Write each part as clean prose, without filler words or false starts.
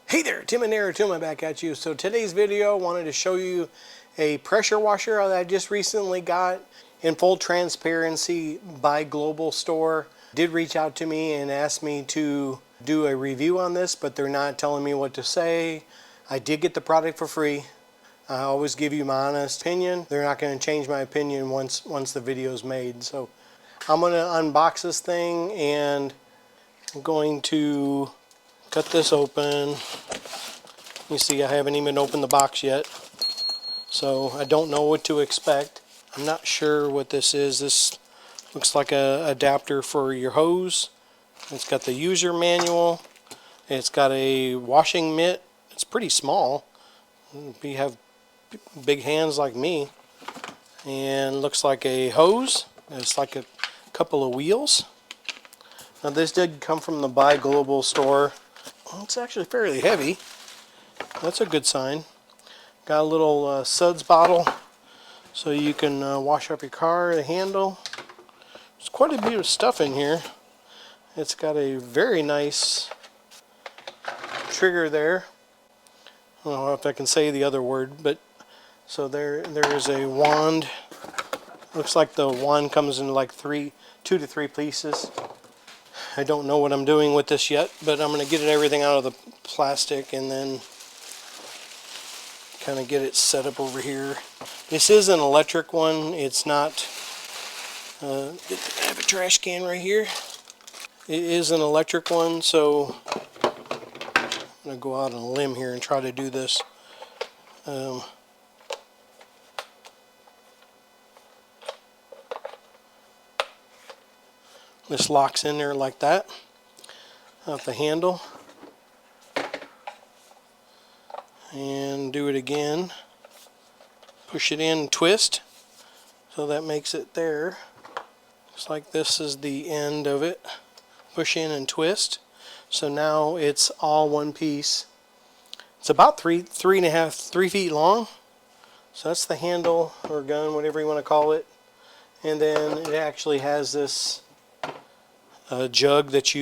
Hey there, Tim and Aratuma back at you. So today's video, I wanted to show you a pressure washer that I just recently got. In full transparency, Buy Global store did reach out to me and asked me to do a review on this, but they're not telling me what to say. I did get the product for free. I always give you my honest opinion. They're not going to change my opinion once the video's made. So I'm going to unbox this thing and I'm going to cut this open. You see, I haven't even opened the box yet, so I don't know what to expect. I'm not sure what this is. This looks like a adapter for your hose. It's got the user manual. It's got a washing mitt. It's pretty small. If you have big hands like me. And looks like a hose. It's like a couple of wheels. Now this did come from the Buy Global store. Well, it's actually fairly heavy. That's a good sign. Got a little suds bottle so you can wash up your car, the handle. There's quite a bit of stuff in here. It's got a very nice trigger there. I don't know if I can say the other word, but so there is a wand. Looks like the wand comes in like 2 to 3 pieces. I don't know what I'm doing with this yet, but I'm going to get everything out of the plastic and then kind of get it set up over here. This is an electric one. It's not, I have a trash can right here. It is an electric one, so I'm going to go out on a limb here and try to do this. This locks in there like that, off the handle. And do it again. Push it in and twist. So that makes it there. Looks like this is the end of it. Push in and twist. So now it's all one piece. It's about 3 feet long. So that's the handle or gun, whatever you want to call it. And then it actually has this jug that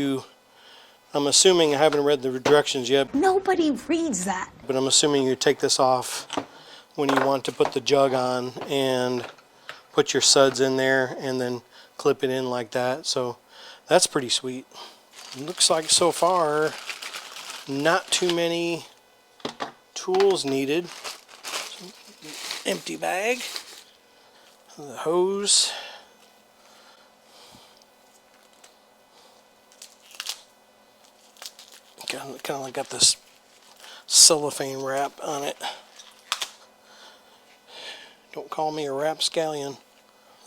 I'm assuming, I haven't read the directions yet. Nobody reads that. But I'm assuming you take this off when you want to put the jug on and put your suds in there and then clip it in like that. So that's pretty sweet. It looks like so far not too many tools needed. Empty bag. The hose. Kind of like got this cellophane wrap on it. Don't call me a rapscallion.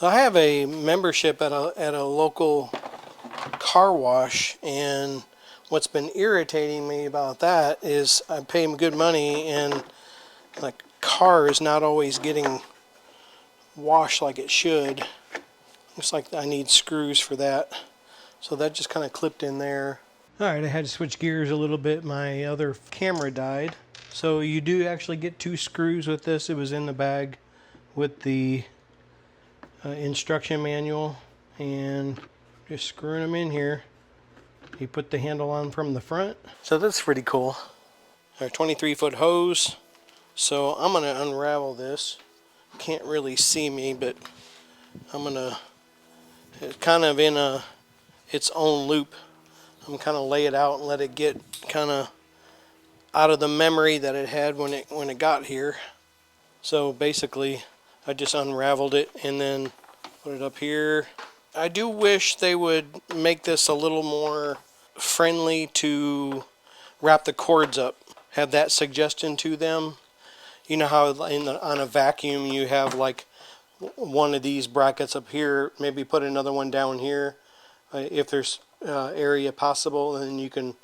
I have a membership at a local car wash, and what's been irritating me about that is I pay good money and the car is not always getting washed like it should. Looks like I need screws for that. So that just kind of clipped in there. Alright, I had to switch gears a little bit. My other camera died. So you do actually get 2 screws with this. It was in the bag with the instruction manual. And just screwing them in here. You put the handle on from the front. So that's pretty cool. Our 23-foot hose. So I'm going to unravel this. Can't really see me, but I'm going to, it's kind of in its own loop. I'm kind of lay it out and let it get kind of out of the memory that it had when it got here. So basically I just unraveled it and then put it up here. I do wish they would make this a little more friendly to wrap the cords up. Have that suggestion to them. You know how on a vacuum you have like one of these brackets up here, maybe put another one down here. If there's area possible, and then you can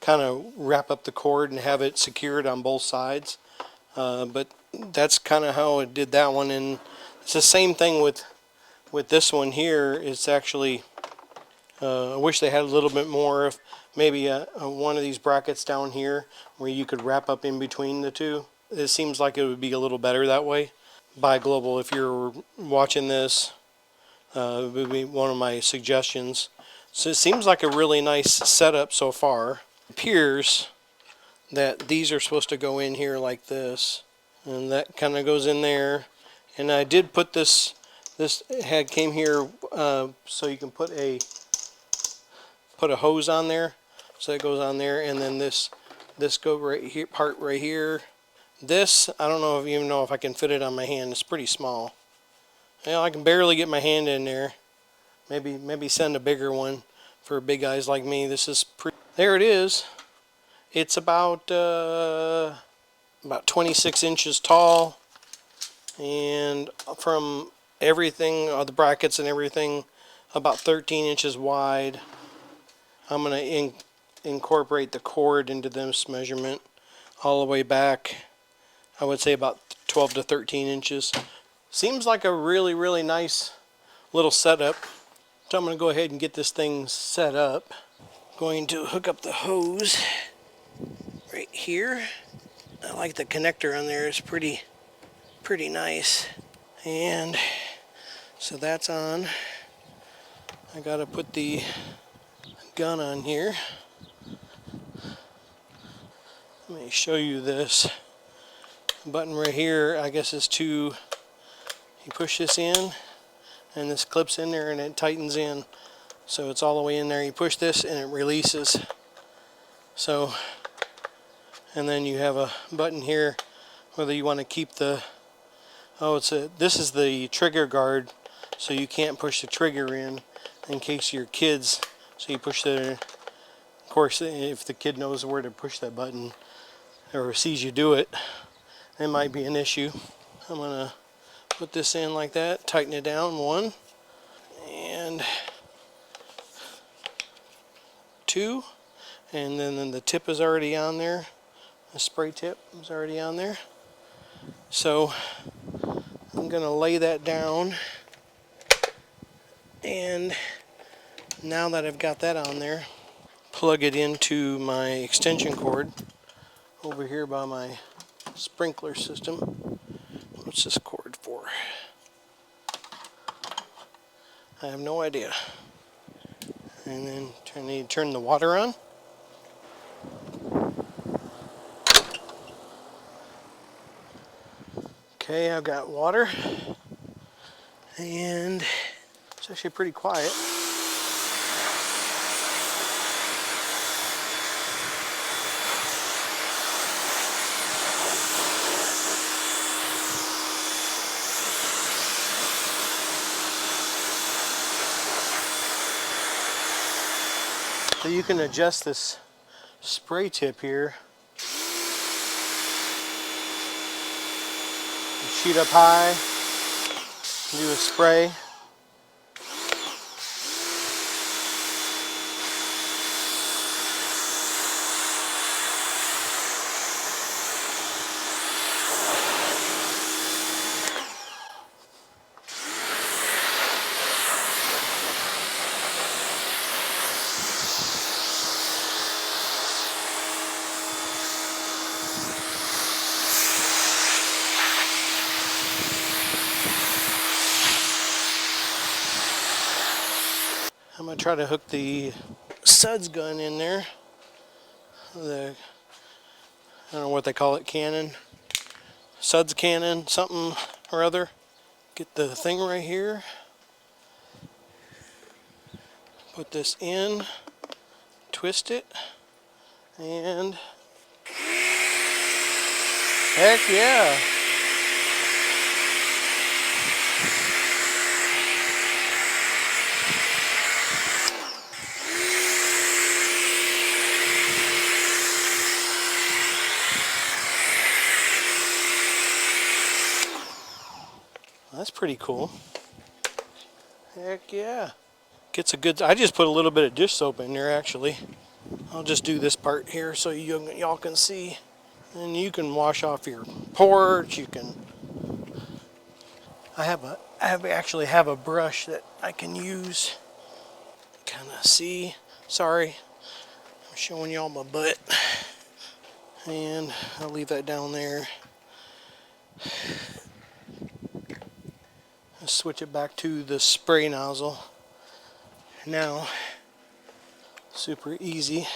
kind of wrap up the cord and have it secured on both sides. But that's kind of how it did that one, and it's the same thing with this one here. It's actually I wish they had a little bit more of maybe one of these brackets down here where you could wrap up in between the two. It seems like it would be a little better that way. Buy Global, if you're watching this, would be one of my suggestions. So it seems like a really nice setup so far. It appears that these are supposed to go in here like this, and that kind of goes in there. And I did put this head came here so you can put a hose on there, so it goes on there, and then this go right here, part right here. This, I don't know even know if I can fit it on my hand. It's pretty small. You know, I can barely get my hand in there. Maybe send a bigger one for big guys like me. This is there it is. It's about 26 inches tall, and from everything, the brackets and everything, about 13 inches wide. I'm going to incorporate the cord into this measurement all the way back. I would say about 12 to 13 inches. Seems like a really nice little setup. So I'm going to go ahead and get this thing set up. Going to hook up the hose right here. I like the connector on there. It's pretty nice. And so that's on. I got to put the gun on here. Let me show you this button right here. I guess is to, you push this in and this clips in there and it tightens in, so it's all the way in there. You push this and it releases. So, and then you have a button here whether you want to keep the, this is the trigger guard, so you can't push the trigger in case your kids, so you push the, of course if the kid knows where to push that button or sees you do it, it might be an issue. I'm gonna put this in like that, tighten it down, 1 and 2, and then the tip is already on there. The spray tip is already on there. So I'm gonna lay that down, and now that I've got that on there, plug it into my extension cord over here by my sprinkler system. What's this cord for? I have no idea. And then turn the water on. Okay, I've got water, and it's actually pretty quiet. So you can adjust this spray tip here. Shoot up high, do a spray. I'm going to try to hook the suds gun in there. I don't know what they call it, cannon. Suds cannon, something or other. Get the thing right here. Put this in, twist it, and heck yeah! That's pretty cool. Heck yeah. Gets a good, I just put a little bit of dish soap in there actually. I'll just do this part here so y'all can see. And you can wash off your porch, you can, I actually have a brush that I can use. Kind of see, sorry, I'm showing y'all my butt. And I'll leave that down there. Switch it back to the spray nozzle. Now, super easy.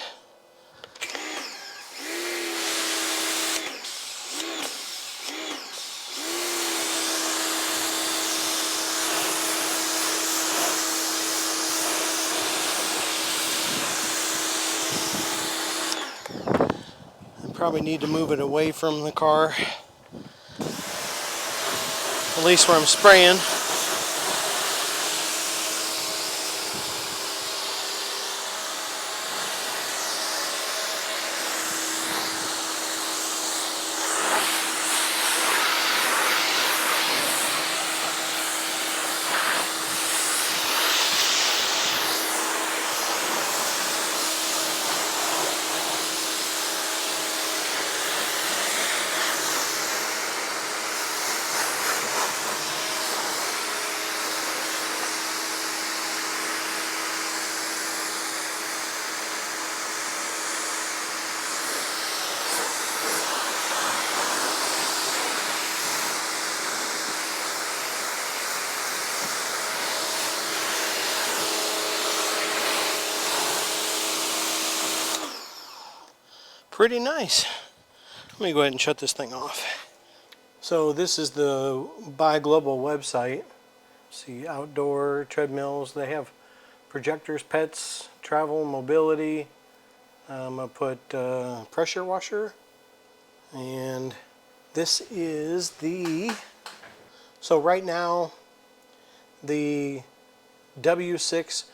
Probably need to move it away from the car, at least where I'm spraying. Pretty nice. Let me go ahead and shut this thing off. So this is the Buy Global website. See, outdoor treadmills. They have projectors, pets, travel, mobility. I'm going to put pressure washer. And this is the... So right now, the W6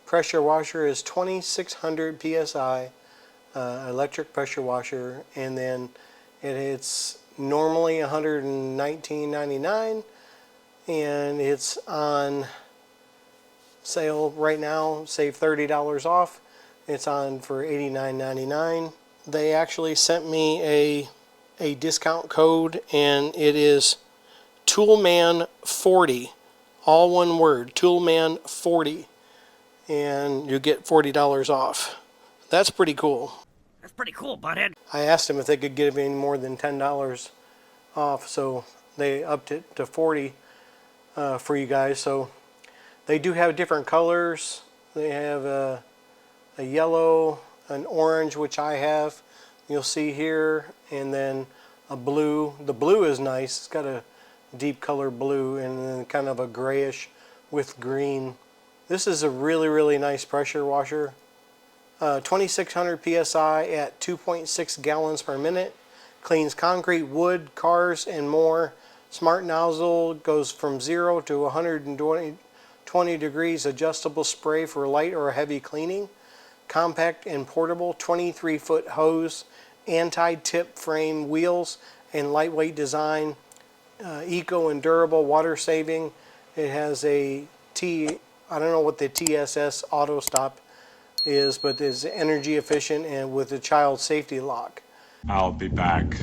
pressure washer is 2600 PSI. Electric pressure washer, and then it's normally $119.99, and it's on sale right now. Save $30 off. It's on for $89.99. They actually sent me a discount code, and it is Toolman40, all one word, Toolman40, and you get $40 off. That's pretty cool. That's pretty cool, butthead. I asked them if they could give me more than $10 off, so they upped it to $40 for you guys. So they do have different colors. They have a yellow, an orange, which I have, you'll see here, and then a blue. The blue is nice. It's got a deep color blue and then kind of a grayish with green. This is a really, really nice pressure washer. 2600 PSI at 2.6 gallons per minute. Cleans concrete, wood, cars, and more. Smart nozzle goes from 0 to 120 degrees. Adjustable spray for light or heavy cleaning. Compact and portable. 23-foot hose. Anti-tip frame wheels and lightweight design. Eco and durable, water saving. It has a I don't know what the TSS auto stop is, but it's energy efficient and with a child safety lock. I'll be back.